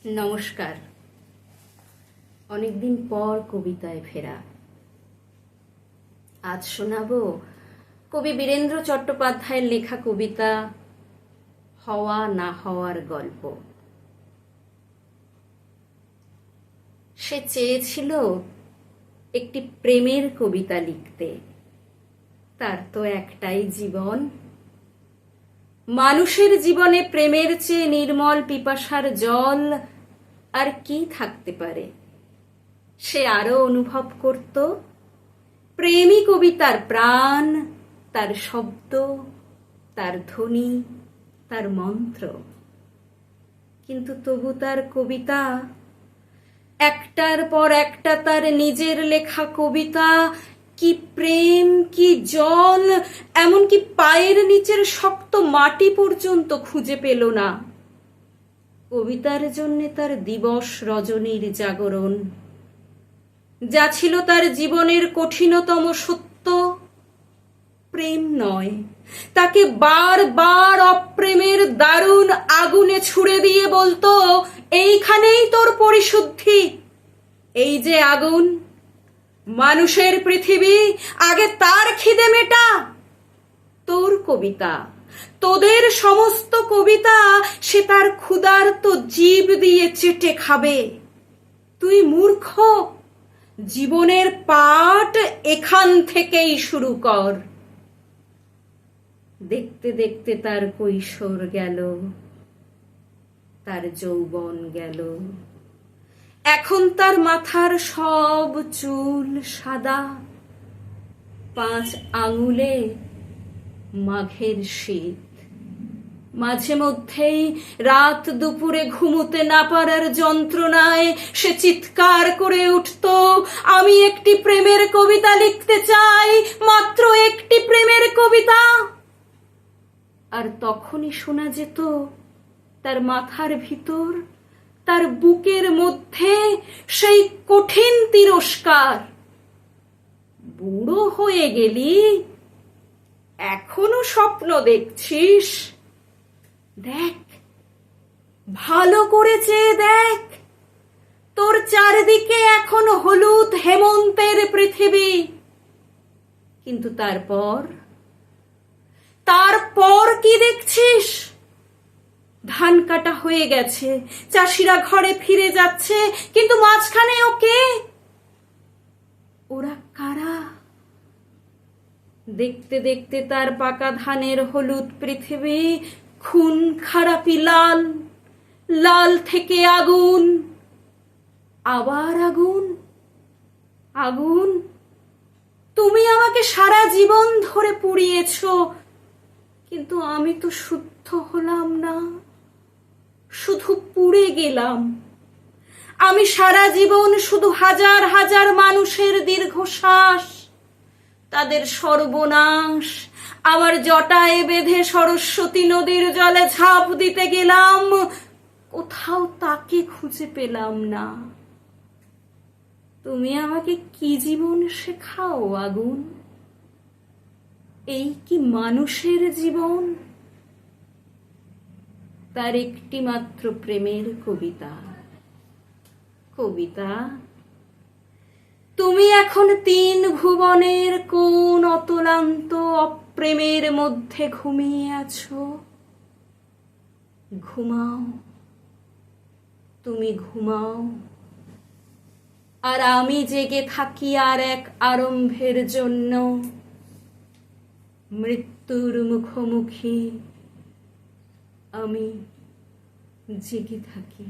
নমস্কার। অনেকদিন পর কবিতায় ফেরা। আজ শোনাবো কবি বীরেন্দ্র চট্টোপাধ্যায়ের লেখা কবিতা হওয়া না হওয়ার গল্প। সে চেয়েছিল একটি প্রেমের কবিতা লিখতে। তার তো একটাই জীবন। মানুষের জীবনে প্রেমের চেয়ে নির্মল পিপাসার জল আর কি থাকতে পারে। সে আরো অনুভব করত প্রেমই কবিতার প্রাণ, তার শব্দ, তার ধ্বনি, তার মন্ত্র। কিন্তু তবু তার কবিতা, একটার পর একটা তার নিজের লেখা কবিতা, কি প্রেম, কি জল, এমনকি পায়ের নিচের শক্ত মাটি পর্যন্ত খুঁজে পেল না। কবিতার জন্যে তার দিবস রজনীর জাগরণ। যা ছিল তার জীবনের কঠিনতম সত্য, প্রেম নয়, তাকে বারবার অপ্রেমের দারুণ আগুনে ছুড়ে দিয়ে বলতো, এইখানেই তোর পরিশুদ্ধি। এই যে আগুন, মানুষের পৃথিবী, আগে তার খিদে মেটা। তোর কবিতা, তোদের সমস্ত কবিতা সে তার ক্ষুধার্ত জিভ দিয়ে চেটে খাবে। তুই মূর্খ, জীবনের পাঠ এখান থেকেই শুরু কর। দেখতে দেখতে তার কৈশোর গেল, তার যৌবন গেল। এখন তার মাথার সব চুল সাদা, 5 আঙুলে মাঘের শীত। মাঝে মধ্যেই রাত দুপুরে ঘুমোতে না পারার যন্ত্রণায় সে চিৎকার করে উঠত, আমি একটি প্রেমের কবিতা লিখতে চাই, মাত্র একটি প্রেমের কবিতা। আর তখনই শোনা যেত তার মাথার ভিতর, তার বুকের মধ্যে সেই কঠিন তিরস্কার, বুড়ো হয়ে গেলি, এখনো স্বপ্ন দেখছিস? দেখ, ভালো করে চেয়ে দেখ, তোর চারিদিকে এখন হলুদ হেমন্তের পৃথিবী। কিন্তু তারপর কি দেখছিস? ধান কাটা হয়ে গেছে, চাষিরা ঘরে ফিরে যাচ্ছে, কিন্তু মাঝখানে ওকে, ওরা কারা? দেখতে দেখতে তার পাকা ধানের হলুদ পৃথিবী খুন খারাপি লাল, লাল থেকে আগুন, আবার আগুন। আগুন, তুমি আমাকে সারা জীবন ধরে পুড়িয়েছ, কিন্তু আমি তো শুদ্ধ হলাম না, শুধু পুড়ে গেলাম। আমি সারা জীবন শুধু হাজার হাজার মানুষের দীর্ঘশ্বাস, তাদের সর্বনাশ আমার জটায় বেঁধে সরস্বতী নদীর জলে ঝাঁপ দিতে গেলাম, কোথাও তাকে খুঁজে পেলাম না। তুমি আমাকে কি জীবন শেখাও আগুন? এই কি মানুষের জীবন? তার একটি মাত্র প্রেমের কবিতা। কবিতা, তুমি এখন 3 ভুবনের কোন অতলান্ত অপ্রেমের মধ্যে ঘুমিয়ে আছো। ঘুমাও, তুমি ঘুমাও, আর আমি জেগে থাকি আর এক আরম্ভের জন্য। মৃত্যুর মুখোমুখি আমি জেগে থাকি।